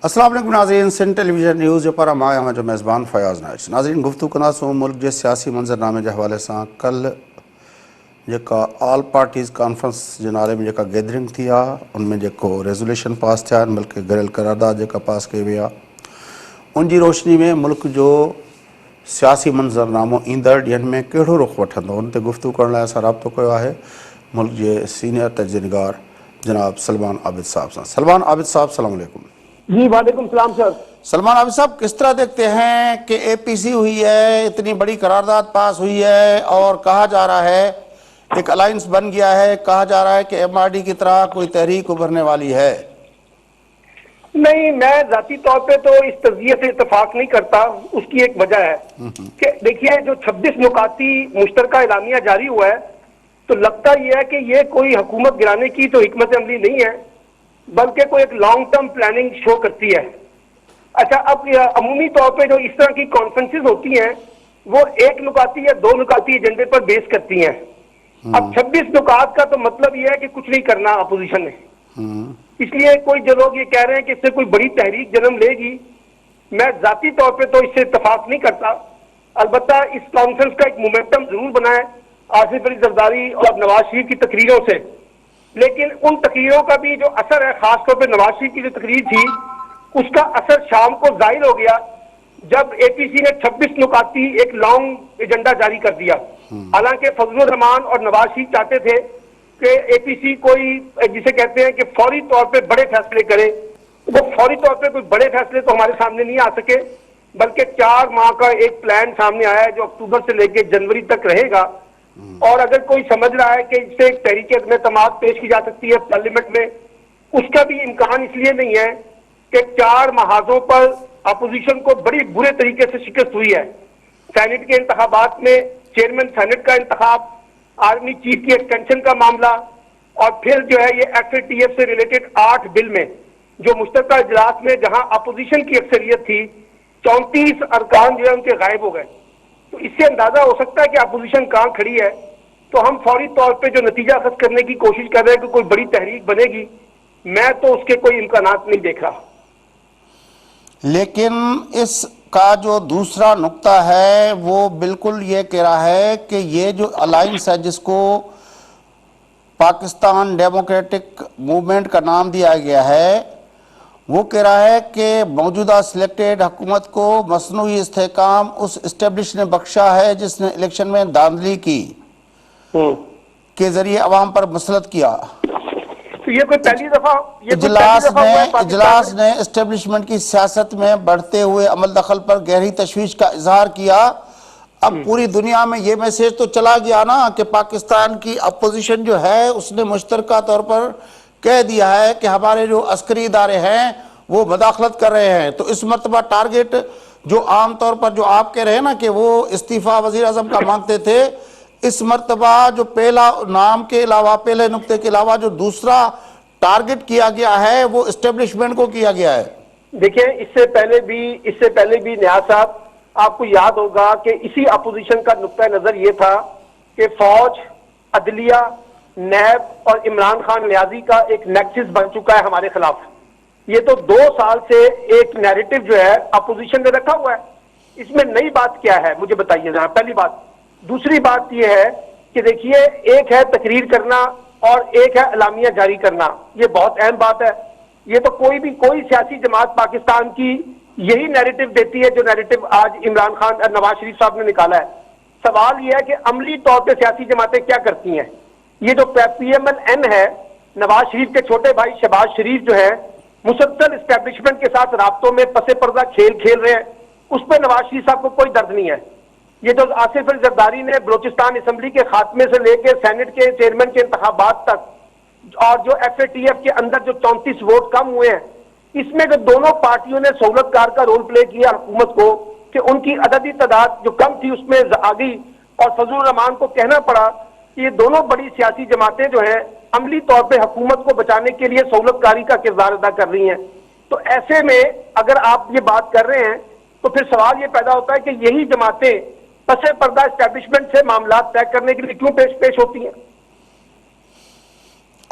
السلام علیکم ناظرین، سندھ ٹیلی ویژن نیوز پر ہمارا جو میزبان فیاض نائش ناظرین گفتگو کناسوں ملک کے سیاسی منظرنامے کے حوالے سے کل جا آل پارٹیز کانفرنس کے نعرے میں جا گیدرنگ تھی ان میں جو ریزولیشن پاس تھا ملک گھریل قرارداد جا پاس کی وی ان کی روشنی میں ملک جو سیاسی منظرنامو ایندڑ ڈین میں کہڑو رخ وٹھندو ان تے گفتگو کرنے لائے رابطو کیا ہے ملک کے سینئر تجزیہ نگار جناب سلمان عابد صاحب سے۔ سلمان عابد صاحب السلام علیکم۔ جی وعلیکم السلام سر۔ سلمان عابد صاحب، کس طرح دیکھتے ہیں کہ اے پی سی ہوئی ہے، اتنی بڑی قرارداد پاس ہوئی ہے اور کہا جا رہا ہے ایک الائنس بن گیا ہے، کہا جا رہا ہے کہ ایم آر ڈی کی طرح کوئی تحریک ابھرنے والی ہے؟ نہیں، میں ذاتی طور پہ تو اس تجزیے سے اتفاق نہیں کرتا۔ اس کی ایک وجہ ہے کہ دیکھیے جو 26 نکاتی مشترکہ اعلامیہ جاری ہوا ہے تو لگتا یہ ہے کہ یہ کوئی حکومت گرانے کی تو حکمت عملی نہیں ہے بلکہ کوئی ایک لانگ ٹرم پلاننگ شو کرتی ہے۔ اچھا، اب عمومی طور پہ جو اس طرح کی کانفرنسز ہوتی ہیں وہ ایک نکاتی یا دو نکاتی ایجنڈے پر بیس کرتی ہیں۔ اب 26 نکات کا تو مطلب یہ ہے کہ کچھ نہیں کرنا اپوزیشن نے، اس لیے کوئی جو لوگ یہ کہہ رہے ہیں کہ اس سے کوئی بڑی تحریک جنم لے گی، میں ذاتی طور پہ تو اس سے اتفاق نہیں کرتا۔ البتہ اس کانفرنس کا ایک مومنٹم ضرور بنا ہے آصف علی زرداری اور نواز شریف کی تقریروں سے، لیکن ان تقریروں کا بھی جو اثر ہے، خاص طور پہ نواز شریف کی جو تقریر تھی اس کا اثر شام کو ظاہر ہو گیا جب اے پی سی نے 26 نکاتی ایک لانگ ایجنڈا جاری کر دیا۔ حالانکہ فضل الرحمان اور نواز شریف چاہتے تھے کہ اے پی سی کوئی جسے کہتے ہیں کہ فوری طور پہ بڑے فیصلے کرے، وہ فوری طور پہ کوئی بڑے فیصلے تو ہمارے سامنے نہیں آ سکے، بلکہ 4 ماہ کا ایک پلان سامنے آیا ہے جو اکتوبر سے لے کے جنوری تک رہے گا۔ اور اگر کوئی سمجھ رہا ہے کہ اس سے ایک تحریک عدم اعتماد پیش کی جا سکتی ہے پارلیمنٹ میں، اس کا بھی امکان اس لیے نہیں ہے کہ 4 محاذوں پر اپوزیشن کو بڑی برے طریقے سے شکست ہوئی ہے۔ سینٹ کے انتخابات میں چیئرمین سینٹ کا انتخاب، آرمی چیف کی ایکسٹینشن کا معاملہ، اور پھر جو ہے یہ ایف اے ٹی ایف سے ریلیٹڈ 8 بل میں جو مشترکہ اجلاس میں جہاں اپوزیشن کی اکثریت تھی 34 ارکان جو ہے ان کے غائب ہو گئے۔ تو اس سے اندازہ ہو سکتا ہے کہ اپوزیشن کہاں کھڑی ہے۔ تو ہم فوری طور پہ جو نتیجہ اخذ کرنے کی کوشش کر رہے ہیں کہ کوئی بڑی تحریک بنے گی، میں تو اس کے کوئی امکانات نہیں دیکھ رہا۔ لیکن اس کا جو دوسرا نقطہ ہے وہ بالکل یہ کہہ رہا ہے کہ یہ جو الائنس ہے جس کو پاکستان ڈیموکریٹک موومنٹ کا نام دیا گیا ہے، وہ کہہ رہا ہے کہ موجودہ سلیکٹڈ حکومت کو مصنوعی استحکام اس اسٹیبلش نے بخشا ہے جس نے الیکشن میں دھاندلی کی کے ذریعے عوام پر مسلط کیا۔ تو یہ کوئی پہلی دفعہ ہوا ہے پاکستان اجلاس نے اسٹیبلشمنٹ کی سیاست میں بڑھتے ہوئے عمل دخل پر گہری تشویش کا اظہار کیا۔ اب پوری دنیا میں یہ میسیج تو چلا گیا نا کہ پاکستان کی اپوزیشن جو ہے اس نے مشترکہ طور پر کہہ دیا ہے کہ ہمارے جو عسکری ادارے ہیں وہ مداخلت کر رہے ہیں۔ تو اس مرتبہ ٹارگٹ جو عام طور پر جو آپ کہہ رہے ہیں نا کہ وہ استعفیٰ وزیر اعظم کا مانگتے تھے، اس مرتبہ جو پہلا نام کے علاوہ، پہلے نقطے کے علاوہ جو دوسرا ٹارگٹ کیا گیا ہے وہ اسٹیبلشمنٹ کو کیا گیا ہے۔ دیکھیں، اس سے پہلے بھی نیاز صاحب آپ کو یاد ہوگا کہ اسی اپوزیشن کا نقطہ نظر یہ تھا کہ فوج، عدلیہ، نیب اور عمران خان نیازی کا ایک نیکسس بن چکا ہے ہمارے خلاف۔ یہ تو 2 سال سے ایک نیریٹو جو ہے اپوزیشن نے رکھا ہوا ہے۔ اس میں نئی بات کیا ہے مجھے بتائیے ذرا، پہلی بات۔ دوسری بات یہ ہے کہ دیکھیے، ایک ہے تقریر کرنا اور ایک ہے اعلامیہ جاری کرنا، یہ بہت اہم بات ہے۔ یہ تو کوئی سیاسی جماعت پاکستان کی یہی نیریٹو دیتی ہے جو نیریٹو آج عمران خان اور نواز شریف صاحب نے نکالا ہے۔ سوال یہ ہے کہ عملی طور پہ سیاسی جماعتیں کیا کرتی ہیں۔ یہ جو پی ایم ایل این ہے، نواز شریف کے چھوٹے بھائی شہباز شریف جو ہے مسلسل اسٹیبلشمنٹ کے ساتھ رابطوں میں پس پردہ کھیل رہے ہیں، اس پہ نواز شریف صاحب کو کوئی درد نہیں ہے۔ یہ جو آصف علی زرداری نے بلوچستان اسمبلی کے خاتمے سے لے کے سینٹ کے چیئرمین کے انتخابات تک اور جو ایف اے ٹی ایف کے اندر جو 34 ووٹ کم ہوئے ہیں، اس میں جو دونوں پارٹیوں نے سہولت کار کا رول پلے کیا حکومت کو کہ ان کی عددی تعداد جو کم تھی اس میں آ گئی، اور فضل الرحمان کو کہنا پڑا کہ یہ دونوں بڑی سیاسی جماعتیں جو ہیں عملی طور پہ حکومت کو بچانے کے لیے سہولت کاری کا کردار ادا کر رہی ہیں۔ تو ایسے میں اگر آپ یہ بات کر رہے ہیں تو پھر سوال یہ پیدا ہوتا ہے کہ یہی جماعتیں پس پردہ اسٹیبلشمنٹ سے معاملات طے کرنے کے لیے کیوں پیش ہوتی ہیں؟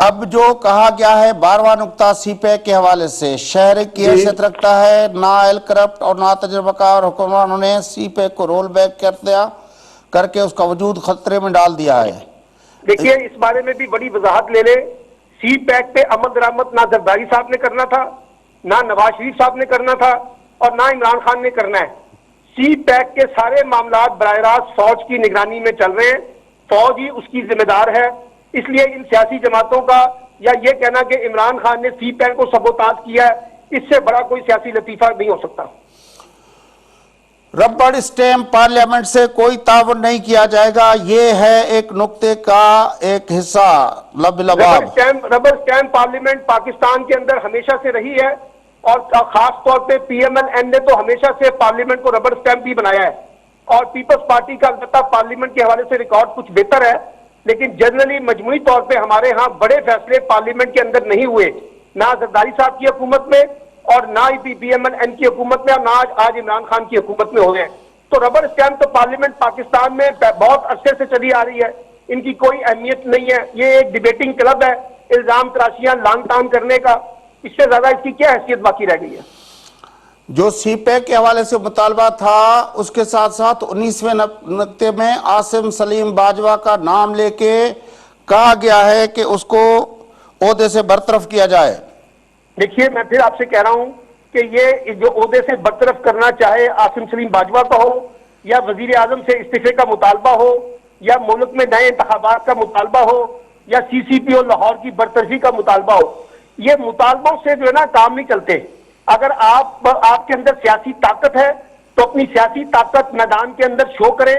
اب جو کہا گیا ہے 12واں نقطہ سی پیک کے حوالے سے، شہر کی حیثیت رکھتا ہے، نہ اہل کرپٹ اور نہ تجربہ کار حکمرانوں نے سی پیک کو رول بیک کر کے اس کا وجود خطرے میں ڈال دیا ہے۔ دیکھیے اس بارے میں بھی بڑی وضاحت لے لیں، سی پیک پہ عمل درآمد نہ زرداری صاحب نے کرنا تھا، نہ نواز شریف صاحب نے کرنا تھا، اور نہ عمران خان نے کرنا ہے۔ سی پیک کے سارے معاملات براہ راست فوج کی نگرانی میں چل رہے ہیں، فوج ہی اس کی ذمہ دار ہے۔ اس لیے ان سیاسی جماعتوں کا یا یہ کہنا کہ عمران خان نے سی پیک کو سبوتاژ کیا ہے، اس سے بڑا کوئی سیاسی لطیفہ نہیں ہو سکتا۔ ربڑ اسٹیمپ پارلیمنٹ سے کوئی تعاون نہیں کیا جائے گا، یہ ہے ایک نقطے کا ایک حصہ لب لباب۔ ربر اسٹیمپ پارلیمنٹ پاکستان کے اندر ہمیشہ سے رہی ہے، اور خاص طور پہ پی ایم ایل این نے تو ہمیشہ سے پارلیمنٹ کو ربر اسٹیمپ بھی بنایا ہے، اور پیپلز پارٹی کا البتہ پارلیمنٹ کے حوالے سے ریکارڈ کچھ بہتر ہے، لیکن جنرلی مجموعی طور پہ ہمارے ہاں بڑے فیصلے پارلیمنٹ کے اندر نہیں ہوئے، نہ زرداری صاحب کی حکومت میں اور نہ ہی پی ایم ایل این کی حکومت میں، اور نہ آج عمران خان کی حکومت میں ہوئے ہیں۔ تو ربر اسٹیمپ تو پارلیمنٹ پاکستان میں بہت عرصے سے چلی آ رہی ہے، ان کی کوئی اہمیت نہیں ہے، یہ ایک ڈیبیٹنگ کلب ہے، الزام تراشیاں لانگ ٹام کرنے کا، اس سے زیادہ اس کی کیا حیثیت باقی رہ گئی ہے؟ جو سی پیک کے حوالے سے مطالبہ تھا، اس کے ساتھ ساتھ 19ویں نقطے میں عاصم سلیم باجوہ کا نام لے کے کہا گیا ہے کہ اس کو عہدے سے برطرف کیا جائے۔ دیکھیے میں پھر آپ سے کہہ رہا ہوں کہ یہ جو عہدے سے برطرف کرنا چاہے عاصم سلیم باجوہ کا ہو، یا وزیر اعظم سے استعفے کا مطالبہ ہو، یا ملک میں نئے انتخابات کا مطالبہ ہو، یا سی سی پی او لاہور کی برطرفی کا مطالبہ ہو، یہ مطالبوں سے جو ہے نا کام نہیں چلتے۔ اگر آپ کے اندر سیاسی طاقت ہے تو اپنی سیاسی طاقت میدان کے اندر شو کرے،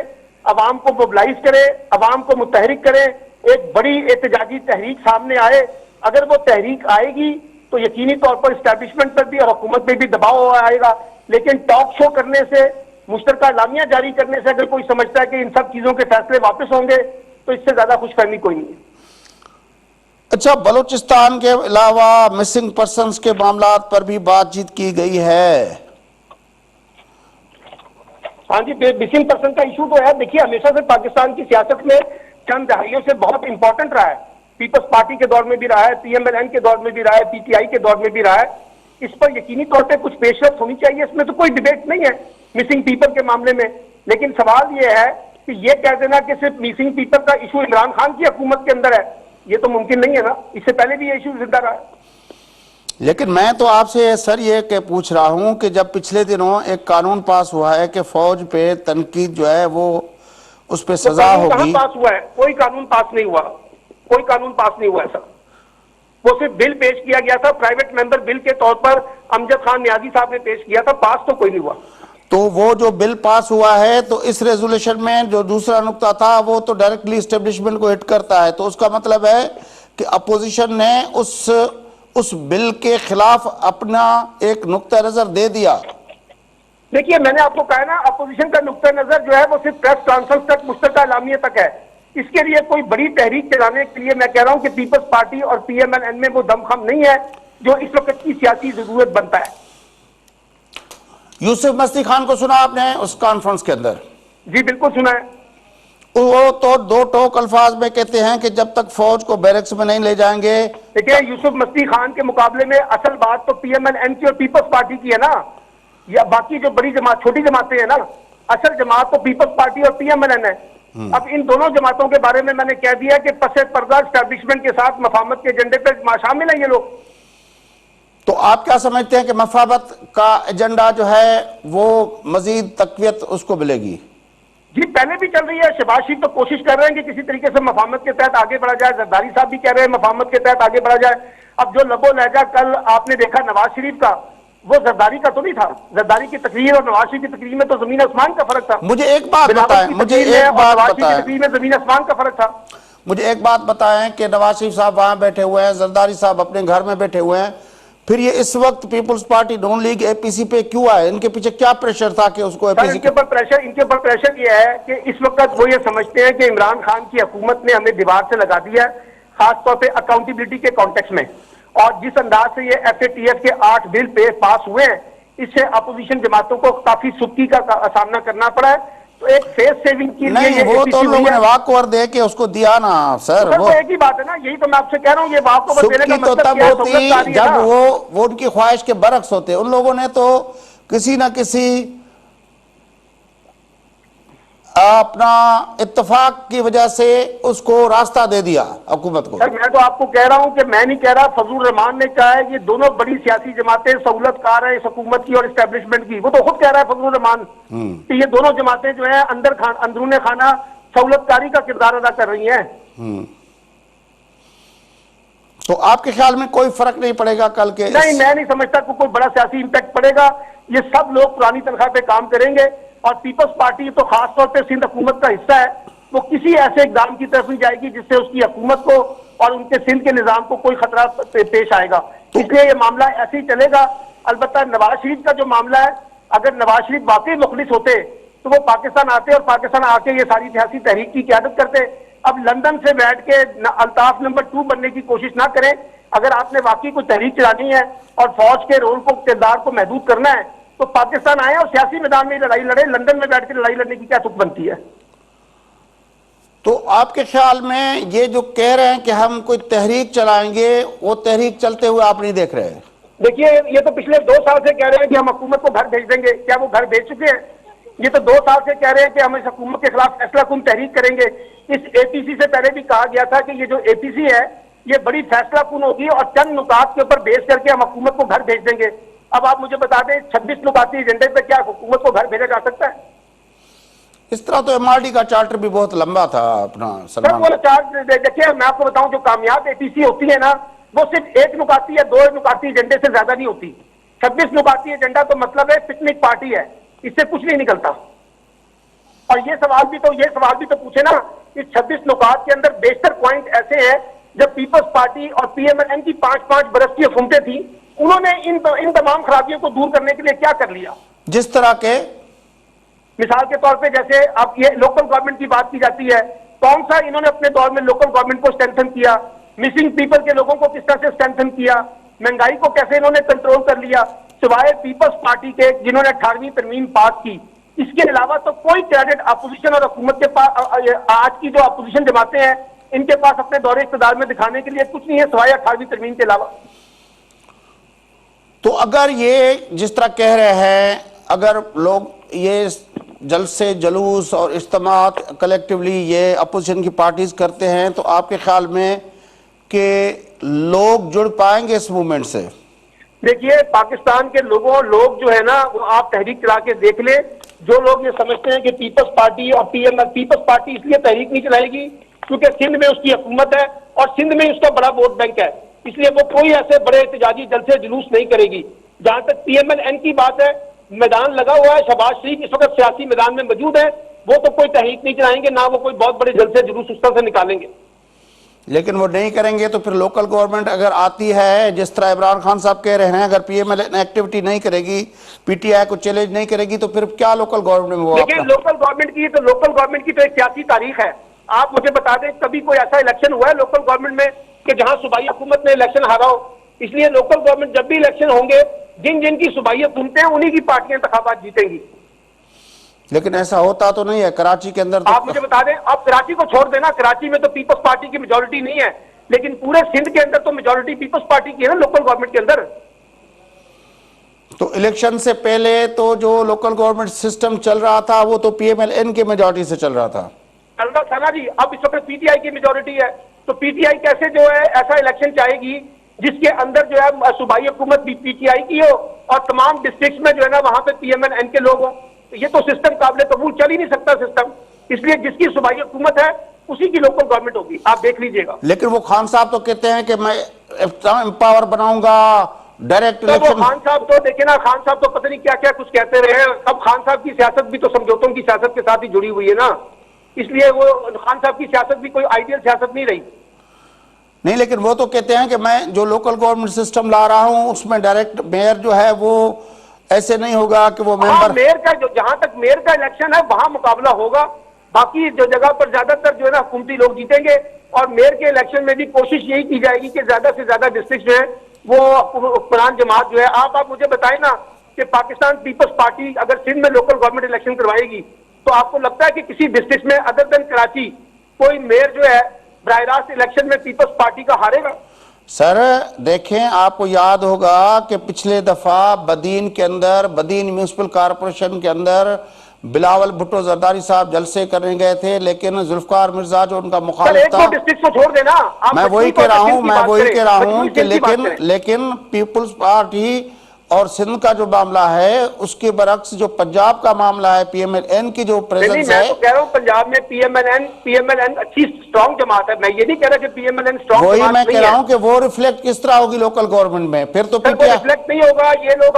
عوام کو موبلائز کرے، عوام کو متحرک کرے، ایک بڑی احتجاجی تحریک سامنے آئے۔ اگر وہ تحریک آئے گی تو یقینی طور پر اسٹیبلشمنٹ پر بھی اور حکومت پہ بھی دباؤ آئے گا، لیکن ٹاک شو کرنے سے، مشترکہ اعلامیہ جاری کرنے سے اگر کوئی سمجھتا ہے کہ ان سب چیزوں کے فیصلے واپس ہوں گے تو اس سے زیادہ خوش فہمی کوئی نہیں ہے۔ اچھا، بلوچستان کے علاوہ مسنگ پرسنز کے معاملات پر بھی بات چیت کی گئی ہے۔ ہاں جی، مسنگ پرسن کا ایشو تو ہے، دیکھیے ہمیشہ سے پاکستان کی سیاست میں چند دہائیوں سے بہت امپورٹنٹ رہا ہے، پیپلز پارٹی کے دور میں بھی رہا ہے، پی ایم ایل این کے دور میں بھی رہا ہے، پی ٹی آئی کے دور میں بھی رہا ہے۔ اس پر یقینی طور پہ کچھ پیش رفت ہونی چاہیے، اس میں تو کوئی ڈیبیٹ نہیں ہے مسنگ پیپل کے معاملے میں، لیکن سوال یہ ہے کہ یہ کہہ دینا کہ صرف مسنگ پیپل کا ایشو عمران خان کی حکومت کے اندر ہے، یہ تو ممکن نہیں ہے نا، اس سے پہلے بھی یہ ایشو زندہ رہا ہے۔ لیکن میں تو آپ سے سر یہ کہ پوچھ رہا ہوں کہ جب پچھلے دنوں ایک قانون پاس ہوا ہے کہ فوج پہ تنقید جو ہے وہ اس پہ سزا ہوگی، کہاں پاس ہوا ہے؟ کوئی قانون پاس نہیں ہوا، کوئی قانون پاس نہیں ہوا ایسا، وہ صرف بل پیش کیا گیا تھا، پرائیویٹ ممبر بل کے طور پر امجد خان نیازی صاحب نے پیش کیا تھا، پاس تو کوئی نہیں ہوا۔ تو وہ جو بل پاس ہوا ہے تو اس ریزولوشن میں جو دوسرا نقطہ تھا وہ تو ڈائریکٹلی اسٹیبلشمنٹ کو ہٹ کرتا ہے، تو اس کا مطلب ہے کہ اپوزیشن نے اس بل کے خلاف اپنا ایک نقطہ نظر دے دیا۔ دیکھیے میں نے آپ کو کہا نا، اپوزیشن کا نقطہ نظر جو ہے وہ صرف پریس کانفرنس تک، مشترکہ اعلامیہ تک ہے، اس کے لیے کوئی بڑی تحریک چلانے کے لیے میں کہہ رہا ہوں کہ پیپلز پارٹی اور پی ایم ایل این میں وہ دم خم نہیں ہے جو اس وقت کی سیاسی ضرورت بنتا ہے۔ یوسف مستی خان کو سنا آپ نے اس کانفرنس کے اندر؟ جی بالکل سنا ہے۔ وہ تو دو ٹوک الفاظ میں کہتے ہیں کہ جب تک فوج کو بیرکس میں نہیں لے جائیں گے۔ دیکھیں یوسف مستی خان کے مقابلے میں اصل بات تو پی ایم ایل این کی اور پیپلز پارٹی کی ہے نا، یا باقی جو بڑی جماعت، چھوٹی جماعتیں ہیں نا، اصل جماعت تو پیپلز پارٹی اور پی ایم ایل این ہے۔ اب ان دونوں جماعتوں کے بارے میں نے کہہ دیا کہ پس پردہ اسٹیبلشمنٹ کے ساتھ مفاہمت کے ایجنڈے پہ شامل ہیں یہ لوگ۔ تو آپ کیا سمجھتے ہیں کہ مفاہمت کا ایجنڈا جو ہے وہ مزید تقویت اس کو ملے گی؟ جی پہلے بھی چل رہی ہے، شہباز شریف تو کوشش کر رہے ہیں کہ کسی طریقے سے مفاہمت کے تحت آگے بڑھا جائے، زرداری صاحب بھی کہہ رہے ہیں مفاہمت کے تحت آگے بڑھا جائے۔ اب جو لب و لہجہ کل آپ نے دیکھا نواز شریف کا، وہ زرداری کا تو نہیں تھا، زرداری کی تقریر اور نواز شریف کی تقریر میں تو زمین آسمان کا فرق تھا۔ مجھے ایک بات بتائیں، تقریر میں زمین آسمان کا فرق تھا۔ مجھے ایک بات بتائیں کہ نواز شریف صاحب وہاں بیٹھے ہوئے ہیں، زرداری صاحب اپنے گھر میں بیٹھے ہوئے ہیں، پھر یہ اس وقت پیپلز پارٹی نون لیگ اے پی سی پہ کیوں آئے؟ ان کے پیچھے کیا پریشر تھا کہ اس کو اے پی سی؟ ان کے اوپر پریشر یہ ہے کہ اس وقت وہ یہ سمجھتے ہیں کہ عمران خان کی حکومت نے ہمیں دیوار سے لگا دیا ہے، خاص طور پہ اکاؤنٹیبلٹی کے کانٹیکس میں، اور جس انداز سے یہ ایف اے ٹی ایف کے 8 بل پاس ہوئے ہیں، اس سے اپوزیشن جماعتوں کو کافی سستی کا سامنا کرنا پڑا ہے۔ تو ایک فیس سیونگ کے لیے نہیں یہ وہ تو APC ان ہوئی لوگوں ہے۔ نے واک اوور دے کے اس کو دیا نا سر، سر وہ تو ایک ہی بات ہے نا، یہی تو میں آپ سے کہہ رہا ہوں، یہ واک اوور دینے کا سبکی تو مطلب تب کیا ہے؟ ہوتی سہولت کاری ہے جب نا۔ وہ ان کی خواہش کے برعکس ہوتے، ان لوگوں نے تو کسی نہ کسی اپنا اتفاق کی وجہ سے اس کو راستہ دے دیا حکومت کو۔ سر میں تو آپ کو کہہ رہا ہوں کہ میں نہیں کہہ رہا، فضل الرحمان نے کہا ہے، یہ دونوں بڑی سیاسی جماعتیں سہولت کار ہیں اس حکومت کی اور اسٹیبلشمنٹ کی، وہ تو خود کہہ رہا ہے فضل الرحمان کہ یہ دونوں جماعتیں جو ہیں اندرون خانہ سہولت کاری کا کردار ادا کر رہی ہیں۔ تو آپ کے خیال میں کوئی فرق نہیں پڑے گا کل کے نہیں، میں نہیں سمجھتا کہ کوئی بڑا سیاسی امپیکٹ پڑے گا، یہ سب لوگ پرانی تنخواہ پہ کام کریں گے، اور پیپلز پارٹی تو خاص طور پہ سندھ حکومت کا حصہ ہے، وہ کسی ایسے اقدام کی طرف نہیں جائے گی جس سے اس کی حکومت کو اور ان کے سندھ کے نظام کو کوئی خطرہ پیش آئے گا، اس لیے یہ معاملہ ایسے ہی چلے گا۔ البتہ نواز شریف کا جو معاملہ ہے، اگر نواز شریف واقعی مخلص ہوتے تو وہ پاکستان آتے اور پاکستان آ کے یہ ساری سیاسی تحریک کی قیادت کرتے۔ اب لندن سے بیٹھ کے الطاف نمبر 2 بننے کی کوشش نہ کریں، اگر آپ نے واقعی کوئی تحریک چلانی ہے اور فوج کے رول کو کردار کو محدود کرنا ہے تو پاکستان آئے اور سیاسی میدان میں لڑائی لڑے، لندن میں بیٹھ کے لڑائی لڑنے کی کیا تک بنتی ہے؟ تو آپ کے خیال میں یہ جو کہہ رہے ہیں کہ ہم کوئی تحریک چلائیں گے، وہ تحریک چلتے ہوئے آپ نہیں دیکھ رہے؟ دیکھیے یہ تو پچھلے 2 سال سے کہہ رہے ہیں کہ ہم حکومت کو گھر بھیج دیں گے، کیا وہ گھر بھیج چکے ہیں؟ یہ تو 2 سال سے کہہ رہے ہیں کہ ہم اس حکومت کے خلاف فیصلہ کن تحریک کریں گے۔ اس APC سے پہلے بھی کہا گیا تھا کہ یہ جو APC ہے یہ بڑی فیصلہ کن ہوگی اور چند نکات کے اوپر بیس کر کے ہم حکومت کو گھر بھیج دیں گے۔ اب آپ مجھے بتا دیں 26 نکاتی ایجنڈے پہ کیا حکومت کو گھر بھیجا جا سکتا ہے؟ اس طرح تو MRD کا چارٹر بھی بہت لمبا تھا اپنا سر سلمان۔ وہ چارج دیکھیے، میں آپ کو بتاؤں جو کامیاب APC ہوتی ہے نا، وہ صرف 1 نکاتی یا 2 نکاتی ایجنڈے سے زیادہ نہیں ہوتی۔ 26 نکاتی ایجنڈا تو مطلب ہے پکنک پارٹی ہے، اس سے کچھ نہیں نکلتا۔ اور یہ سوال بھی تو پوچھے نا، اس 26 نکات کے اندر بیشتر پوائنٹ ایسے ہیں جب پیپلز پارٹی اور PMLN کی 5 برس کی حکومتیں تھیں، انہوں نے ان تمام خرابیوں کو دور کرنے کے لیے کیا کر لیا؟ جس طرح کے مثال کے طور پہ جیسے اب یہ لوکل گورنمنٹ کی بات کی جاتی ہے، کون سا انہوں نے اپنے دور میں لوکل گورنمنٹ کو اسٹرینتھن کیا، مسنگ پیپل کے لوگوں کو کس طرح سے اسٹرینتھن کیا، مہنگائی کو کیسے انہوں نے کنٹرول کر لیا، سوائے پیپلز پارٹی کے جنہوں نے 18ویں ترمیم پاس کی۔ اس کے علاوہ تو کوئی کریڈٹ اپوزیشن اور حکومت کے پاس، آج کی جو اپوزیشن جماعتیں ہیں ان کے پاس اپنے دور اقتدار میں دکھانے کے لیے کچھ نہیں ہے سوائے 18ویں ترمیم کے علاوہ۔ تو اگر یہ جس طرح کہہ رہے ہیں، اگر لوگ یہ جلسے جلوس اور اجتماعات کلیکٹیولی یہ اپوزیشن کی پارٹیز کرتے ہیں، تو آپ کے خیال میں کہ لوگ جڑ پائیں گے اس موومنٹ سے؟ دیکھیے پاکستان کے لوگ جو ہے نا، وہ آپ تحریک چلا کے دیکھ لیں، جو لوگ یہ سمجھتے ہیں کہ پیپلز پارٹی اور پیپلز پارٹی اس لیے تحریک نہیں چلائے گی کیونکہ سندھ میں اس کی حکومت ہے اور سندھ میں اس کا بڑا ووٹ بینک ہے، اس لیے وہ کوئی ایسے بڑے احتجاجی جلسے جلوس نہیں کرے گی۔ جہاں تک PMLN کی بات ہے، میدان لگا ہوا ہے، شہباز شریف اس وقت سیاسی میدان میں موجود ہے، وہ تو کوئی تحریک نہیں چلائیں گے، نہ وہ کوئی بہت بڑے جلسے جلوس اس طرح سے نکالیں گے۔ لیکن وہ نہیں کریں گے تو پھر لوکل گورنمنٹ اگر آتی ہے، جس طرح عمران خان صاحب کہہ رہے ہیں، اگر PMLN ایکٹیویٹی نہیں کرے گی، PTI کو چیلنج نہیں کرے گی، تو پھر کیا لوکل گورنمنٹ میں وہ لیکن لوکل گورنمنٹ کی تو ایک سیاسی تاریخ ہے۔ آپ مجھے بتا دیں کبھی کوئی ایسا الیکشن ہوا ہے لوکل گورنمنٹ میں کہ جہاں صوبائی حکومت نے الیکشن ہارا ہو؟ اس لیے لوکل گورنمنٹ جب بھی الیکشن ہوں گے، جن کی صوبائی حکومتیں ہیں انہی کی پارٹیاں انتخابات جیتیں گی۔ لیکن ایسا ہوتا تو نہیں ہے کراچی کے اندر تو۔ آپ مجھے بتا دیں، اب کراچی کو چھوڑ دینا، کراچی میں تو پیپلز پارٹی کی میجورٹی نہیں ہے، لیکن پورے سندھ کے اندر تو میجورٹی پیپلز پارٹی کی ہے نا لوکل گورنمنٹ کے اندر۔ تو الیکشن سے پہلے تو جو لوکل گورنمنٹ سسٹم چل رہا تھا وہ تو PMLN کے میجورٹی سے چل رہا تھا۔ اللہ تھا نا جی، اب اس وقت PTI کی میجورٹی ہے، تو PTI کیسے جو ہے ایسا الیکشن چاہے گی جس کے اندر جو ہے صوبائی حکومت بھی PTI کی ہو اور تمام ڈسٹرکٹس میں جو ہے نا وہاں پہ PMLN کے لوگ ہوں؟ یہ تو سسٹم قابل قبول چل ہی نہیں سکتا سسٹم، اس لیے جس کی صوبائی حکومت ہے اسی کی لوکل گورنمنٹ ہوگی، آپ دیکھ لیجئے گا۔ لیکن وہ خان صاحب تو کہتے ہیں کہ میں امپاور بناؤں گا، ڈائریکٹ تو وہ الیکشن۔ خان صاحب تو دیکھیں نا، خان صاحب تو پتہ نہیں کیا کیا کچھ کہتے رہے ہیں، اب خان صاحب کی سیاست بھی تو سمجھوتوں کی سیاست کے ساتھ ہی جڑی ہوئی ہے نا، اس لیے وہ خان صاحب کی سیاست بھی کوئی آئیڈیل سیاست نہیں رہی۔ نہیں، لیکن وہ تو کہتے ہیں کہ میں جو لوکل گورنمنٹ سسٹم لا رہا ہوں اس میں ڈائریکٹ میئر جو ہے وہ ایسے نہیں ہوگا کہ وہ ہاں، ممبر۔ میئر کا جہاں تک میئر کا الیکشن ہے وہاں مقابلہ ہوگا، باقی جو جگہ پر زیادہ تر جو ہے نا حکومتی لوگ جیتیں گے، اور میئر کے الیکشن میں بھی کوشش یہی کی جائے گی کہ زیادہ سے زیادہ ڈسٹرکٹ جو ہے وہ حکمران جماعت جو ہے۔ آپ مجھے بتائیں نا کہ پاکستان پیپلز پارٹی اگر سندھ میں لوکل گورنمنٹ الیکشن کروائے گی تو آپ کو لگتا ہے کہ کسی ڈسٹرکٹ میں ادر دین کراچی کوئی میئر جو ہے براہ راست الیکشن میں پیپلز پارٹی کا ہارے گا؟ سر دیکھیں، آپ کو یاد ہوگا کہ پچھلے دفعہ بدین کے اندر، بدین میونسپل کارپوریشن کے اندر بلاول بھٹو زرداری صاحب جلسے کرنے گئے تھے، لیکن ذوالفقار مرزا جو ان کا سر مخالف ایک تھا، دو ڈسٹرکٹ کو چھوڑ دینا، آپ میں وہی مجموعی کہہ طور رہا پہ ہوں سندھ کی بات کریں، مجموعی کہ سندھ کی بات کریں۔ لیکن پیپلز پارٹی اور سندھ کا جو معاملہ ہے اس کے برعکس جو پنجاب کا معاملہ ہے، پی ایم ایل این کی جو نہیں پریزنس میں ہے، تو کہہ رہا ہوں پنجاب میں پی ایم ایل این اچھی اسٹرانگ جماعت ہے، میں یہ نہیں کہہ رہا کہ P M L N strong وہی میں جماعت کہہ نہیں رہا ہے۔ ہوں کہ وہ ریفلیکٹ کس طرح ہوگی لوکل گورنمنٹ میں، پھر تو پی سر وہ ٹی آئی ریفلیکٹ نہیں ہوگا، یہ لوگ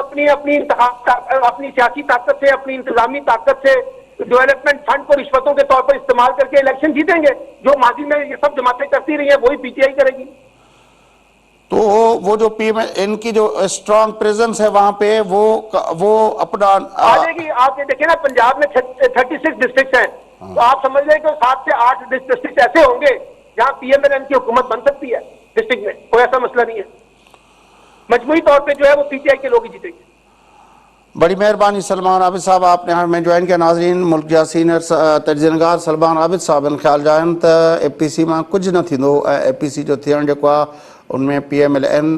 اپنی سیاسی طاقت سے، اپنی انتظامی طاقت سے ڈیولپمنٹ فنڈ کو رشوتوں کے طور پر استعمال کر کے الیکشن جیتیں گے، جو ماضی میں یہ سب جماعتیں کرتی رہی ہیں وہی پی ٹی آئی کرے گی۔ تو وہ جو پی ایم ان کی جو اسٹرانگ پریزنس ہے وہاں پہ وہ اپنا آ جائے گی، آپ یہ دیکھیں نا پنجاب میں 36 ڈسٹرکٹ ہیں، تو آپ سمجھ لیں کہ 7 سے 8 ڈسٹرکٹ ایسے ہوں گے جہاں پی ایم ایل این کی حکومت بن سکتی ہے ڈسٹرکٹ میں، کوئی ایسا مسئلہ نہیں ہے۔ مجموعی طور پہ جو ہے وہ پی ٹی آئی کے لوگ ہی جیتیں گے۔ بڑی مہربانی سلمان عابد صاحب، آپ نے ہمیں جوائن کیا۔ ناظرین، ملک جا سینئر تجزیہ نگار سلمان عابد صاحب خیال جائن تو اے پی سی میں کچھ نہ تھیندو، اے پی سی جو تھیڻ جيڪو آ ان میں پی ایم ایل این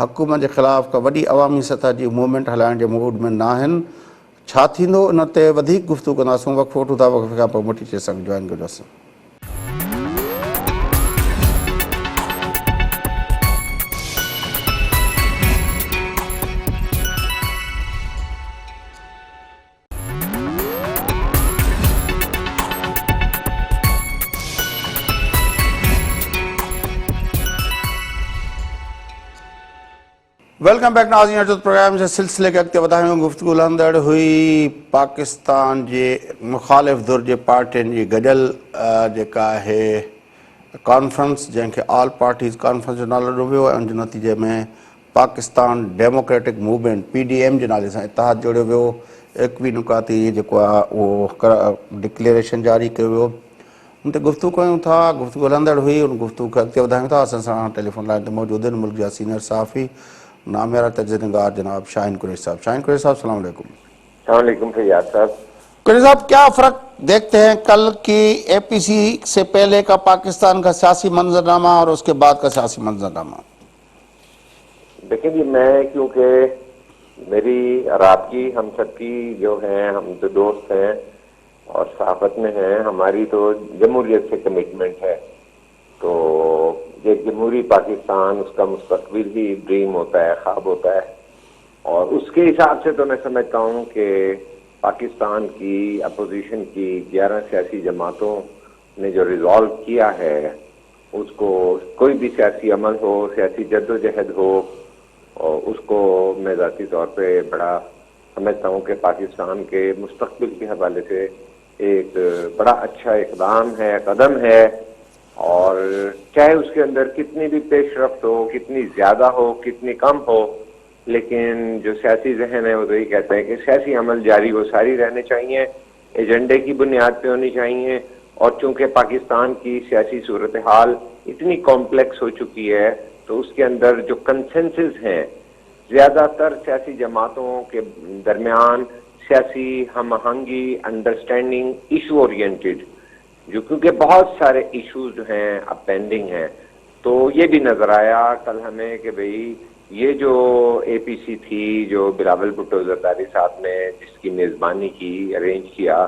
حکومت کے خلاف کا وڏي عوامي سطح جي موومينٽ هلائڻ جي موڊ میں نہ آهن۔ ڇا ٿيندو ان تي وڌيڪ گفتگو ڪنداسون، وقفو وٺون ٿا، وقفے کان پوءِ موٽي اچي سان جوائن ڪجوسين۔ ویلکم بیک ناظرین، جو پروگرام جے سلسلے کے اڳتے وڌايون، گفتگو ہلندڙ ہوئی پاڪستان جي مخالف ڌر جي پارٽين جي گڏيل جيڪا آهي کانفرنس، جنهن کي آل پارٽيز کانفرنس جو نالو ڏنو ويو، ان جي نتيجي ۾ Pakistan democratic movement P D M جي نالي سان اتحاد جوڙيو ويو۔ 21 نڪاتي جيڪو آهي اهو ڊڪليريشن جاري ڪيو ويو، ان تي گفتگو ڪيون ٿا، گفتگو ہلندڙ ہوئی، ان گفتگو کي اڳتے وڌايون ٿا۔ اسان سان ٽيليفون لائن تي موجود آهن ملڪ جا سينيئر صحافي ناميرا تجزیہ نگار جناب شاہین قریشی صاحب۔ شاہین قریشی صاحب السلام علیکم۔ السلام علیکم فیاض صاحب۔ قریشی صاحب، کیا فرق دیکھتے ہیں کل کی اے پی سی سے پہلے کا پاکستان کا سیاسی منظرنامہ اور اس کے بعد کا سیاسی منظرنامہ؟ دیکھیں جی، میں کیونکہ میری اور آپ کی، ہم سب کی جو ہیں، ہم تو دوست ہیں اور صحافت میں ہیں، ہماری تو جمہوریت سے کمٹمنٹ ہے، تو ایک جمہوری پاکستان، اس کا مستقبل ہی ڈریم ہوتا ہے، خواب ہوتا ہے، اور اس کے حساب سے تو میں سمجھتا ہوں کہ پاکستان کی اپوزیشن کی 11 سیاسی جماعتوں نے جو ریزالو کیا ہے، اس کو کوئی بھی سیاسی عمل ہو، سیاسی جد و جہد ہو، اور اس کو میں ذاتی طور پہ بڑا سمجھتا ہوں کہ پاکستان کے مستقبل کے حوالے سے ایک بڑا اچھا اقدام ہے، قدم ہے، اور چاہے اس کے اندر کتنی بھی پیش رفت ہو، کتنی زیادہ ہو، کتنی کم ہو، لیکن جو سیاسی ذہن ہے وہ تو یہ کہتے ہیں کہ سیاسی عمل جاری و ساری رہنے چاہیے، ایجنڈے کی بنیاد پہ ہونی چاہیے، اور چونکہ پاکستان کی سیاسی صورتحال اتنی کمپلیکس ہو چکی ہے تو اس کے اندر جو کنسنسس ہیں زیادہ تر سیاسی جماعتوں کے درمیان سیاسی ہم آہنگی، انڈرسٹینڈنگ، ایشو اورینٹڈ، جو کیونکہ بہت سارے ایشوز جو ہیں اب پینڈنگ ہیں، تو یہ بھی نظر آیا کل ہمیں کہ بھئی یہ جو اے پی سی تھی، جو بلاول بھٹو زرداری صاحب نے جس کی میزبانی کی، ارینج کیا،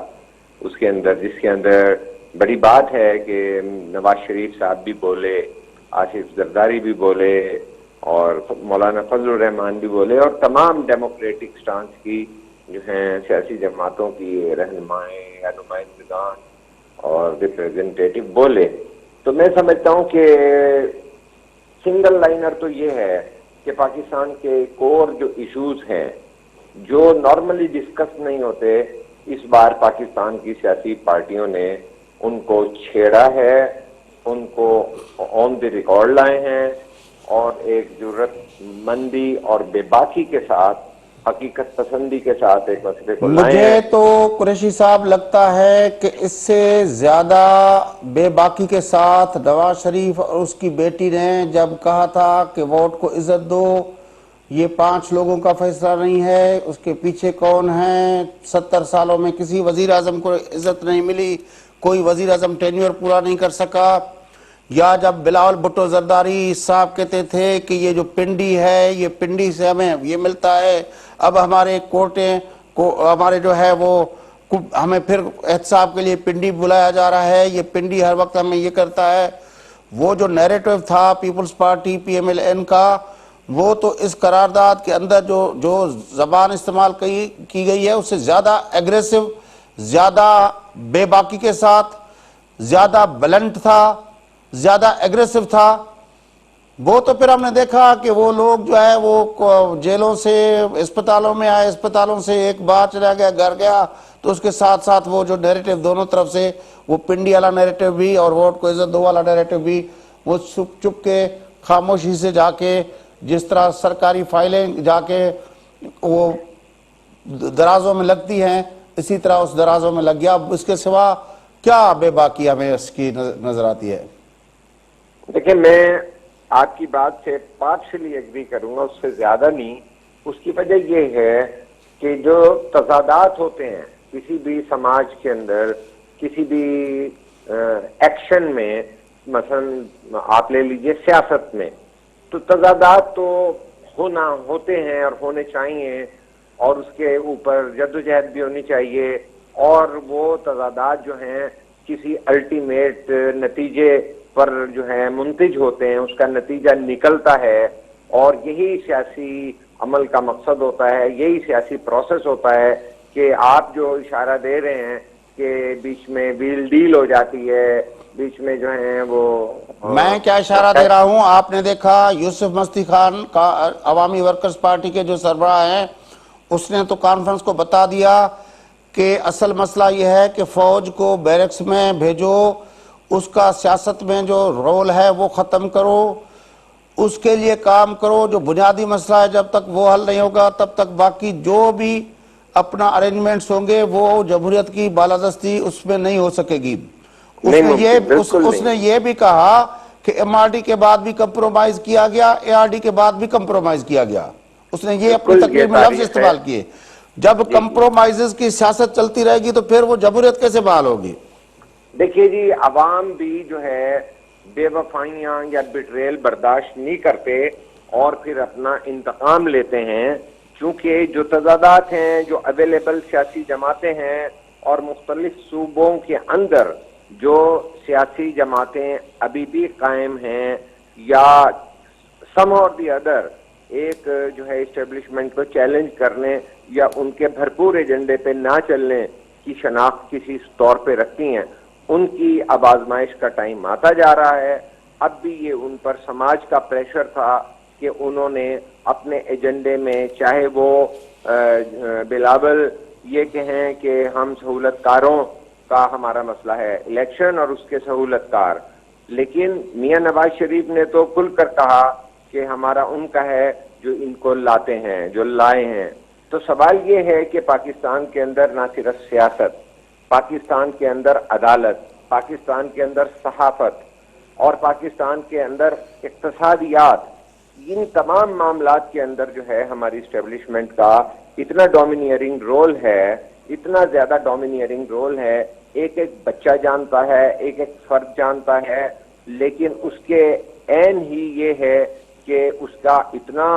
اس کے اندر جس کے اندر بڑی بات ہے کہ نواز شریف صاحب بھی بولے، آصف زرداری بھی بولے، اور مولانا فضل الرحمان بھی بولے، اور تمام ڈیموکریٹک سٹانس کی جو ہیں سیاسی جماعتوں کی رہنمائیں یا نمائندگان اور ریپریزنٹیٹو بولے، تو میں سمجھتا ہوں کہ سنگل لائنر تو یہ ہے کہ پاکستان کے کور جو ایشوز ہیں جو نارملی ڈسکس نہیں ہوتے، اس بار پاکستان کی سیاسی پارٹیوں نے ان کو چھیڑا ہے، ان کو آن دی ریکارڈ لائے ہیں، اور ایک جرت مندی اور بے باکی کے ساتھ، حقیقت پسندی کے ساتھ ایک مسئلے کو لائے مجھے ہیں۔ تو قریشی صاحب لگتا ہے کہ اس سے زیادہ بے باکی کے ساتھ نواز شریف اور اس کی بیٹی نے جب کہا تھا کہ ووٹ کو عزت دو، یہ 5 لوگوں کا فیصلہ نہیں ہے، اس کے پیچھے کون ہیں؟ 70 سالوں میں کسی وزیر اعظم کو عزت نہیں ملی، کوئی وزیر اعظم ٹینیور پورا نہیں کر سکا. یا جب بلاول بھٹو زرداری صاحب کہتے تھے کہ یہ جو پنڈی ہے، یہ پنڈی سے ہمیں یہ ملتا ہے، اب ہمارے کورٹیں کو ہمارے جو ہے وہ ہمیں پھر احتساب کے لیے پنڈی بلایا جا رہا ہے، یہ پنڈی ہر وقت ہمیں یہ کرتا ہے. وہ جو نیریٹو تھا Peoples Party P M L N کا، وہ تو اس قرارداد کے اندر جو زبان استعمال کی گئی ہے اس سے زیادہ ایگریسو، زیادہ بے باکی کے ساتھ، زیادہ بلنٹ تھا، زیادہ ایگریسو تھا. وہ تو پھر ہم نے دیکھا کہ وہ لوگ جو ہے وہ جیلوں سے اسپتالوں میں آئے، اسپتالوں سے ایک بار چلا گیا گھر گیا، تو اس کے ساتھ ساتھ وہ جو نیریٹو دونوں طرف سے، وہ پنڈی والا نیریٹو بھی اور ووٹ کو عزت دو والا نیریٹو بھی، وہ چپ کے خاموشی سے جا کے جس طرح سرکاری فائلیں جا کے وہ درازوں میں لگتی ہیں، اسی طرح اس درازوں میں لگ گیا. اب اس کے سوا کیا بے باکی ہمیں اس کی نظر آتی ہے؟ دیکھیں، میں آپ کی بات سے پارشلی ایگری کروں گا، اس سے زیادہ نہیں. اس کی وجہ یہ ہے کہ جو تضادات ہوتے ہیں کسی بھی سماج کے اندر، کسی بھی ایکشن میں، مثلا آپ لے لیجئے سیاست میں، تو تضادات تو ہوتے ہیں اور ہونے چاہیے، اور اس کے اوپر جدوجہد بھی ہونی چاہیے، اور وہ تضادات جو ہیں کسی الٹیمیٹ نتیجے پر جو ہے منتج ہوتے ہیں، اس کا نتیجہ نکلتا ہے، اور یہی سیاسی عمل کا مقصد ہوتا ہے، یہی سیاسی پروسیس ہوتا ہے کہ آپ جو اشارہ دے رہے ہیں کہ بیچ میں ویل ڈیل ہو جاتی ہے، بیچ میں جو ہیں وہ میں کیا اشارہ دے رہا ہوں؟ آپ نے دیکھا یوسف مستی خان کا عوامی ورکرز پارٹی کے جو سربراہ ہیں، اس نے تو کانفرنس کو بتا دیا کہ اصل مسئلہ یہ ہے کہ فوج کو بیرکس میں بھیجو، اس کا سیاست میں جو رول ہے وہ ختم کرو، اس کے لیے کام کرو. جو بنیادی مسئلہ ہے جب تک وہ حل نہیں ہوگا تب تک باقی جو بھی اپنا ارینجمنٹس ہوں گے وہ جمہوریت کی بالادستی اس میں نہیں ہو سکے گی. نہیں ممکن، بالکل اس نے نہیں. یہ بھی کہا کہ ایم آر ڈی کے بعد بھی کمپرومائز کیا گیا، اے آر ڈی کے بعد بھی کمپرومائز کیا گیا. اس نے یہ اپنی بالکل، یہ تقریر میں لفظ تاریخ ہے. استعمال کیے. جب جی جی. کمپرومائزز کی سیاست چلتی رہے گی تو پھر وہ جمہوریت کیسے بحال ہوگی؟ دیکھیے جی، عوام بھی جو ہے بے وفائیاں یا بٹریل برداشت نہیں کرتے اور پھر اپنا انتقام لیتے ہیں، کیونکہ جو تضادات ہیں، جو اویلیبل سیاسی جماعتیں ہیں، اور مختلف صوبوں کے اندر جو سیاسی جماعتیں ابھی بھی قائم ہیں یا سم اور دی ادر ایک جو ہے اسٹیبلشمنٹ کو چیلنج کرنے یا ان کے بھرپور ایجنڈے پہ نہ چلنے کی شناخت کسی طور پہ رکھتی ہیں، ان کی اب آزمائش کا ٹائم آتا جا رہا ہے. اب بھی یہ ان پر سماج کا پریشر تھا کہ انہوں نے اپنے ایجنڈے میں، چاہے وہ بلاول یہ کہیں کہ ہم سہولت کاروں کا ہمارا مسئلہ ہے الیکشن اور اس کے سہولت کار، لیکن میاں نواز شریف نے تو کھل کر کہا کہ ہمارا ان کا ہے جو ان کو لاتے ہیں، جو لائے ہیں. تو سوال یہ ہے کہ پاکستان کے اندر نہ صرف سیاست، پاکستان کے اندر عدالت، پاکستان کے اندر صحافت اور پاکستان کے اندر اقتصادیات، ان تمام معاملات کے اندر جو ہے ہماری اسٹیبلشمنٹ کا اتنا ڈومینیئرنگ رول ہے، اتنا زیادہ ڈومینیئرنگ رول ہے. ایک ایک بچہ جانتا ہے، ایک ایک فرد جانتا ہے، لیکن اس کے عین ہی یہ ہے کہ اس کا اتنا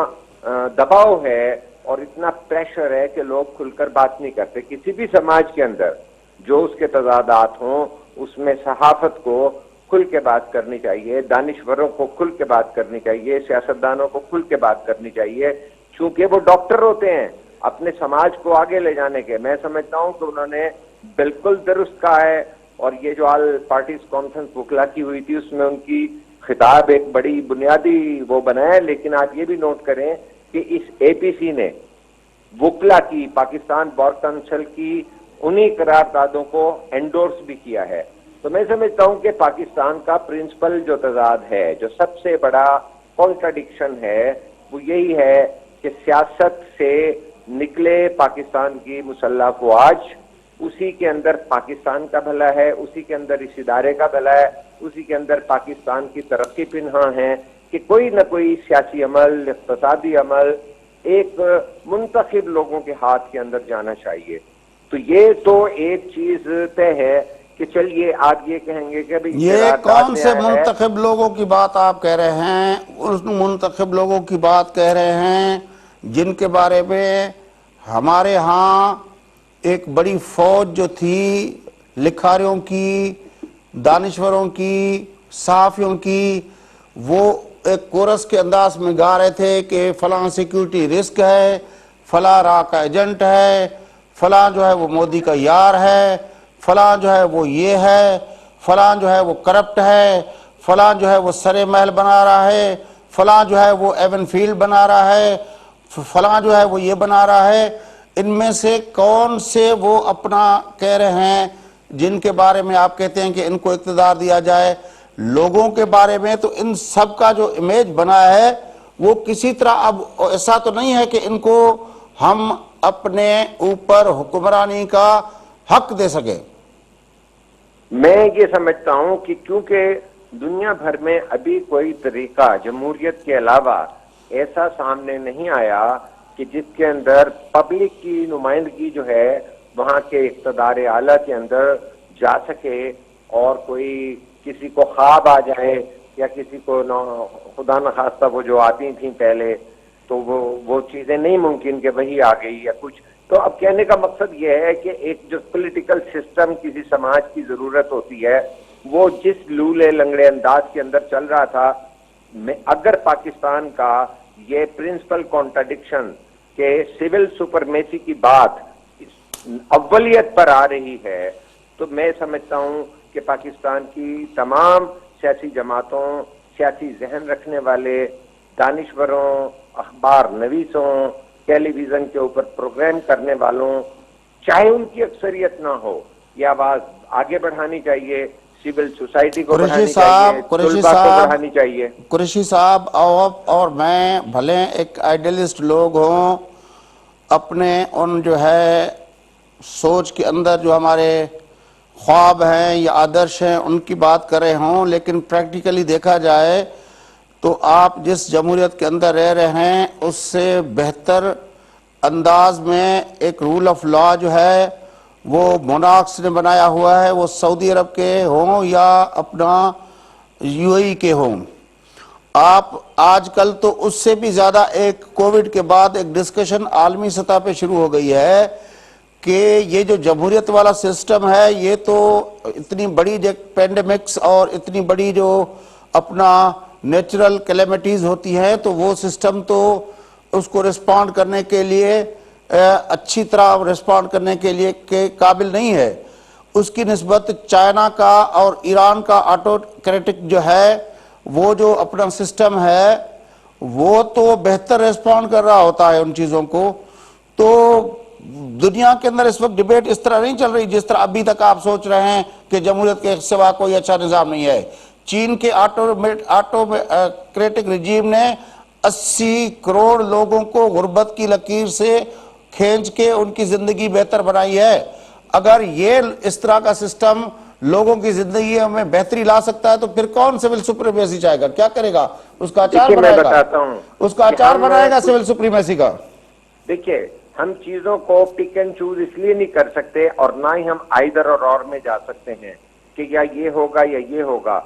دباؤ ہے اور اتنا پریشر ہے کہ لوگ کھل کر بات نہیں کرتے. کسی بھی سماج کے اندر جو اس کے تضادات ہوں، اس میں صحافت کو کھل کے بات کرنی چاہیے، دانشوروں کو کھل کے بات کرنی چاہیے، سیاستدانوں کو کھل کے بات کرنی چاہیے، چونکہ وہ ڈاکٹر ہوتے ہیں اپنے سماج کو آگے لے جانے کے. میں سمجھتا ہوں کہ انہوں نے بالکل درست کہا ہے. اور یہ جو آل پارٹیز کانفرنس وکلا کی ہوئی تھی، اس میں ان کی خطاب ایک بڑی بنیادی وہ بنا ہے، لیکن آپ یہ بھی نوٹ کریں کہ اس اے پی سی نے وکلا کی، پاکستان بار کونسل کی انہی قراردادوں کو انڈورس بھی کیا ہے. تو میں سمجھتا ہوں کہ پاکستان کا پرنسپل جو تضاد ہے، جو سب سے بڑا کانٹراڈکشن ہے، وہ یہی ہے کہ سیاست سے نکلے پاکستان کی مسلح افواج، اسی کے اندر پاکستان کا بھلا ہے، اسی کے اندر اس ادارے کا بھلا ہے، اسی کے اندر پاکستان کی ترقی پنہاں ہے کہ کوئی نہ کوئی سیاسی عمل، اقتصادی عمل ایک منتخب لوگوں کے ہاتھ کے اندر جانا چاہیے. تو یہ تو ایک چیز طے ہے کہ چلیے آپ یہ کہیں گے کہ یہ کون سے منتخب لوگوں کی بات آپ کہہ رہے ہیں؟ اس منتخب لوگوں کی بات کہہ رہے ہیں جن کے بارے میں ہمارے ہاں ایک بڑی فوج جو تھی لکھاریوں کی، دانشوروں کی، صحافیوں کی، وہ ایک کورس کے انداز میں گا رہے تھے کہ فلاں سیکیورٹی رسک ہے، فلاں را کا ایجنٹ ہے، فلاں جو ہے وہ مودی کا یار ہے، فلاں جو ہے وہ یہ ہے، فلاں جو ہے وہ کرپٹ ہے، فلاں جو ہے وہ سرے محل بنا رہا ہے، فلاں جو ہے وہ ایون فیلڈ بنا رہا ہے، فلاں جو ہے وہ یہ بنا رہا ہے. ان میں سے کون سے وہ اپنا کہہ رہے ہیں جن کے بارے میں آپ کہتے ہیں کہ ان کو اقتدار دیا جائے؟ لوگوں کے بارے میں تو ان سب کا جو امیج بنا ہے وہ کسی طرح اب ایسا تو نہیں ہے کہ ان کو ہم اپنے اوپر حکمرانی کا حق دے سکے. میں یہ سمجھتا ہوں کہ کیونکہ دنیا بھر میں ابھی کوئی طریقہ جمہوریت کے علاوہ ایسا سامنے نہیں آیا کہ جس کے اندر پبلک کی نمائندگی جو ہے وہاں کے اقتدار اعلیٰ کے اندر جا سکے اور کوئی کسی کو خواب آ جائے یا کسی کو خدا نخواستہ وہ جو آتی تھیں پہلے تو وہ چیزیں نہیں ممکن کہ وہی آ گئی یا کچھ. تو اب کہنے کا مقصد یہ ہے کہ ایک جو پولیٹیکل سسٹم کسی سماج کی ضرورت ہوتی ہے وہ جس لولے لنگڑے انداز کے اندر چل رہا تھا، اگر پاکستان کا یہ پرنسپل کانٹرڈکشن کہ سول سپرمیسی کی بات اولیت پر آ رہی ہے تو میں سمجھتا ہوں کہ پاکستان کی تمام سیاسی جماعتوں، سیاسی ذہن رکھنے والے دانشوروں، اخبار نویسوں، ٹیلی ویژن کے اوپر پروگرام کرنے والوں، چاہے ان کی اکثریت نہ ہو، یہ آواز آگے بڑھانی چاہیے، سول سوسائٹی کو بڑھانی چاہیے، طلباء کو بڑھانی چاہیے. قریشی صاحب اور میں بھلے ایک آئیڈیلسٹ لوگ ہوں، اپنے ان جو ہے سوچ کے اندر جو ہمارے خواب ہیں یا آدرش ہیں ان کی بات کر رہے ہوں، لیکن پریکٹیکلی دیکھا جائے تو آپ جس جمہوریت کے اندر رہ رہے ہیں اس سے بہتر انداز میں ایک رول آف لا جو ہے وہ مونارکس نے بنایا ہوا ہے، وہ سعودی عرب کے ہوں یا اپنا یو اے ای کے ہوں. آپ آج کل تو اس سے بھی زیادہ ایک کووڈ کے بعد ایک ڈسکشن عالمی سطح پہ شروع ہو گئی ہے کہ یہ جو جمہوریت والا سسٹم ہے یہ تو اتنی بڑی پینڈیمکس اور اتنی بڑی جو اپنا نیچرل کلیمٹیز ہوتی ہیں تو وہ سسٹم تو اس کو رسپونڈ کرنے کے لیے اچھی طرح رسپونڈ کرنے کے لیے کے قابل نہیں ہے. اس کی نسبت چائنا کا اور ایران کا آٹوکریٹک جو ہے وہ جو اپنا سسٹم ہے وہ تو بہتر ریسپونڈ کر رہا ہوتا ہے ان چیزوں کو. تو دنیا کے اندر اس وقت ڈیبیٹ اس طرح نہیں چل رہی جس طرح ابھی تک آپ سوچ رہے ہیں کہ جمہوریت کے سوا کوئی اچھا نظام نہیں ہے. چین کے آٹوکریٹک رجیم نے 80 کروڑ لوگوں کو غربت کی لکیر سے کھینچ کے ان کی زندگی بہتر بنائی ہے. اگر یہ اس طرح کا سسٹم لوگوں کی زندگی میں بہتری لا سکتا ہے تو پھر کون سول سپریمیسی چاہے گا؟ کیا کرے گا؟ اس کا اچار میں بنائے گا، بتاتا ہوں اس کا اچار بنائے گا سول سپریمیسی کا. دیکھیے ہم چیزوں کو پک اینڈ چوز اس لیے نہیں کر سکتے اور نہ ہی ہم آئدر اور میں جا سکتے ہیں کہ یا یہ ہوگا یا یہ ہوگا.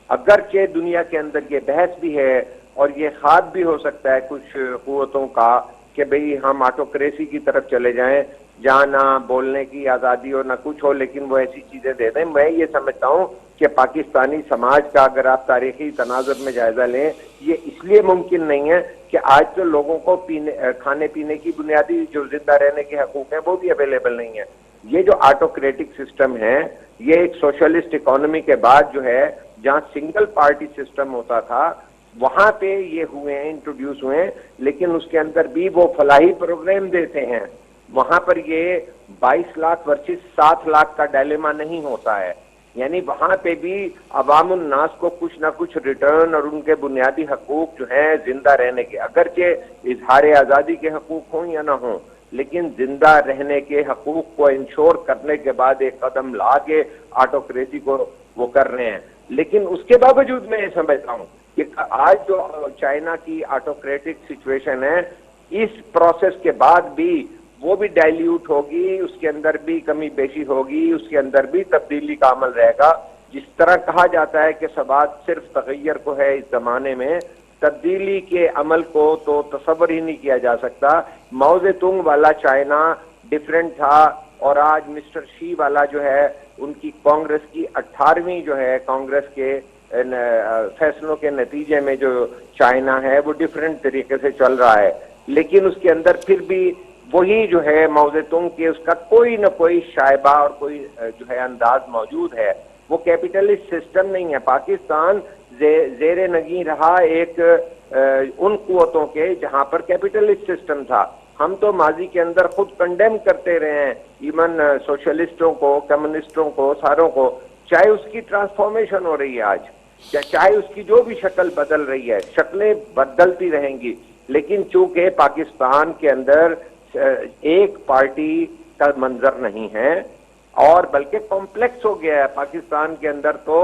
اگرچہ دنیا کے اندر یہ بحث بھی ہے اور یہ خواب بھی ہو سکتا ہے کچھ قوتوں کا کہ بھئی ہم آٹوکریسی کی طرف چلے جائیں جہاں نہ بولنے کی آزادی ہو نہ کچھ ہو، لیکن وہ ایسی چیزیں دے دیں. میں یہ سمجھتا ہوں کہ پاکستانی سماج کا اگر آپ تاریخی تناظر میں جائزہ لیں یہ اس لیے ممکن نہیں ہے کہ آج تو لوگوں کو کھانے پینے کی بنیادی جو زندہ رہنے کے حقوق ہیں وہ بھی اویلیبل نہیں ہے. یہ جو آٹوکریٹک سسٹم ہے یہ ایک سوشلسٹ اکانومی کے بعد جو ہے جہاں سنگل پارٹی سسٹم ہوتا تھا وہاں پہ یہ ہوئے ہیں، انٹروڈیوس ہوئے ہیں، لیکن اس کے اندر بھی وہ فلاحی پروگرام دیتے ہیں. وہاں پر یہ 22 لاکھ ورسز 7 لاکھ کا ڈائلیما نہیں ہوتا ہے. یعنی وہاں پہ بھی عوام الناس کو کچھ نہ کچھ ریٹرن اور ان کے بنیادی حقوق جو ہیں زندہ رہنے کے، اگرچہ اظہار آزادی کے حقوق ہوں یا نہ ہوں، لیکن زندہ رہنے کے حقوق کو انشور کرنے کے بعد ایک قدم لا کے آٹوکریسی کو وہ کر رہے ہیں. لیکن اس کے باوجود میں یہ سمجھتا ہوں کہ آج جو چائنا کی آٹوکریٹک سچویشن ہے اس پروسیس کے بعد بھی وہ بھی ڈائلیوٹ ہوگی, اس کے اندر بھی کمی بیشی ہوگی, اس کے اندر بھی تبدیلی کا عمل رہے گا. جس طرح کہا جاتا ہے کہ ثبات صرف تغیر کو ہے, اس زمانے میں تبدیلی کے عمل کو تو تصور ہی نہیں کیا جا سکتا. ماؤ زے تونگ والا چائنا ڈیفرنٹ تھا, اور آج مسٹر شی والا جو ہے ان کی کانگریس کی 18ویں جو ہے کانگریس کے فیصلوں کے نتیجے میں جو چائنا ہے وہ ڈیفرنٹ طریقے سے چل رہا ہے. لیکن اس کے اندر پھر بھی وہی جو ہے ماؤ زے تونگ کے اس کا کوئی نہ کوئی شائبہ اور کوئی جو ہے انداز موجود ہے. وہ کیپیٹلسٹ سسٹم نہیں ہے. پاکستان زیر نگیں رہا ایک ان قوتوں کے جہاں پر کیپیٹلسٹ سسٹم تھا. ہم تو ماضی کے اندر خود کنڈیم کرتے رہے ہیں, ایون سوشلسٹوں کو, کمیونسٹوں کو, ساروں کو, چاہے اس کی ٹرانسفارمیشن ہو رہی ہے آج, چاہے اس کی جو بھی شکل بدل رہی ہے, شکلیں بدلتی رہیں گی. لیکن چونکہ پاکستان کے اندر ایک پارٹی کا منظر نہیں ہے, اور بلکہ کمپلیکس ہو گیا ہے پاکستان کے اندر. تو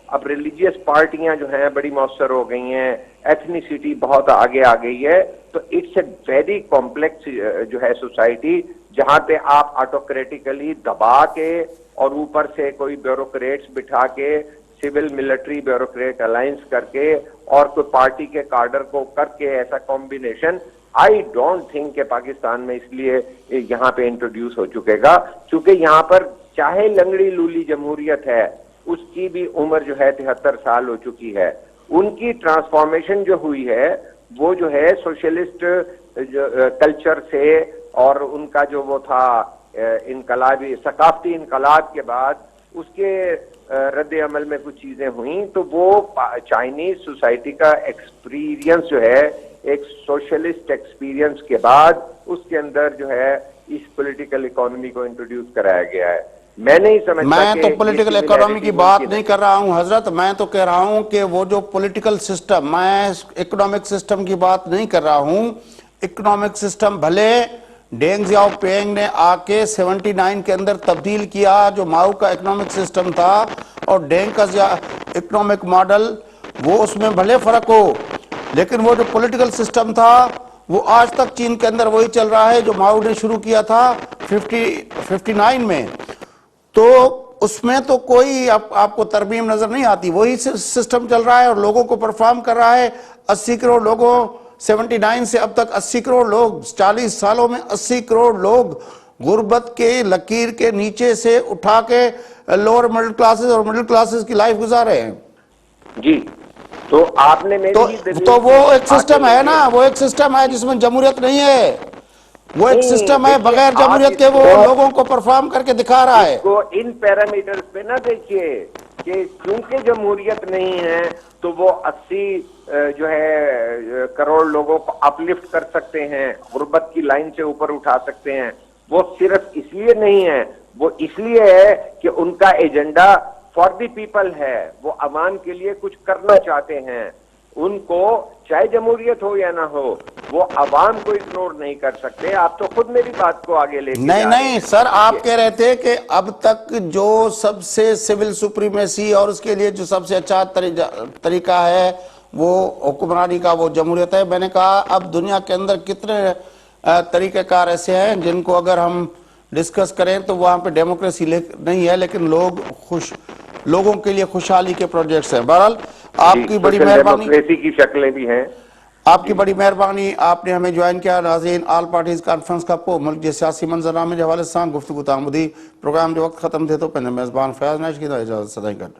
اب ریلیجیس پارٹیاں جو ہیں بڑی مؤثر ہو گئی ہیں, ایتھنیسٹی بہت آگے آ گئی ہے. تو اٹس اے ویری کمپلیکس جو ہے سوسائٹی, جہاں پہ آپ آٹوکریٹیکلی دبا کے اور اوپر سے کوئی بیوروکریٹس بٹھا کے, سول ملٹری بیوروکریٹ الائنس کر کے اور کوئی پارٹی کے کارڈر کو کر کے, ایسا کمبینیشن آئی ڈونٹ تھنک کہ پاکستان میں اس لیے یہاں پہ انٹروڈیوس ہو چکے گا. چونکہ یہاں پر چاہے لنگڑی لولی جمہوریت ہے, اس کی بھی عمر جو ہے 73 سال ہو چکی ہے. ان کی ٹرانسفارمیشن جو ہوئی ہے وہ جو ہے سوشلسٹ کلچر سے, اور ان کا جو وہ تھا انقلابی ثقافتی انقلاب کے بعد اس کے رد عمل میں کچھ چیزیں ہوئیں, تو وہ چائنیز سوسائٹی کا ایکسپیرینس جو ہے ایک سوشلسٹ ایکسپیرینس کے بعد اس کے اندر جو ہے اس پولیٹیکل اکانومی کو انٹروڈیوس کرایا گیا ہے. میں نہیں سمجھتا میں تو پولیٹیکل اکانومی کی بات نہیں کر رہا ہوں حضرت, میں تو کہہ رہا ہوں کہ وہ جو پولیٹیکل سسٹم, میں اکنامک سسٹم کی بات نہیں کر رہا ہوں. اکنامک سسٹم بھلے ڈینگ زیاؤ پینگ نے آ کے 79 کے اندر تبدیل کیا, جو ماؤ کا اکنامک سسٹم تھا اور ڈینگ کا اکنامک ماڈل, وہ اس میں بھلے فرق ہو, لیکن وہ جو پولیٹیکل سسٹم تھا وہ آج تک چین کے اندر وہی چل رہا ہے جو ماؤ نے شروع کیا تھا 59 میں. تو اس میں تو کوئی آپ کو ترمیم نظر نہیں آتی, وہی سسٹم چل رہا ہے اور لوگوں کو پرفارم کر رہا ہے. 80 کروڑ لوگوں 79 سے اب تک 80 کروڑ لوگ, 40 سالوں میں 80 کروڑ لوگ غربت کے لکیر کے نیچے سے اٹھا کے لوور مڈل کلاسز اور مڈل کلاسز کی لائف گزارے ہیں. جی, تو آپ نے تو وہ ایک سسٹم ہے نا, وہ ایک سسٹم ہے جس میں جمہوریت نہیں ہے. وہ ایک سسٹم ہے بغیر جمہوریت کے, وہ لوگوں کو پرفارم کر کے دکھا رہا ہے. اس کو ان پیرامیٹرز پہ نہ دیکھیے کہ کیونکہ جمہوریت نہیں ہے تو وہ 80 جو ہے کروڑ لوگوں کو اپلفٹ کر سکتے ہیں, غربت کی لائن سے اوپر اٹھا سکتے ہیں. وہ صرف اس لیے نہیں ہے, وہ اس لیے ہے کہ ان کا ایجنڈا فار دی پیپل ہے, وہ عوام کے لیے کچھ کرنا چاہتے ہیں. ان کو چاہے جمہوریت ہو یا نہ ہو, وہ عوام کو اگنور نہیں کر سکتے. آپ تو خود میری بات کو آگے لے کے نہیں سر, آپ کہہ رہے تھے کہ اب تک جو سب سے سول سپریمیسی اور اس کے لیے جو سب سے اچھا طریقہ ہے وہ حکمرانی کا, وہ جمہوریت ہے. میں نے کہا اب دنیا کے اندر کتنے طریقہ کار ایسے ہیں جن کو اگر ہم ڈسکس کریں تو وہاں پہ ڈیموکریسی نہیں ہے, لیکن لوگوں کے لیے خوشحالی کے پروجیکٹس ہیں. بہرحال آپ کی بڑی مہربانی, ڈیموکریسی کی شکلیں بھی ہیں. آپ کی بڑی مہربانی, آپ نے ہمیں جوائن کیا. ناظرین, آل پارٹیز کانفرنس کا پو ملک کے سیاسی منظرنامے کے حوالے سے گفتگو تعمدی پروگرام جو وقت ختم تھے تو پہلے میزبان فیاض نیش کی اجازت سدائیں گڈ.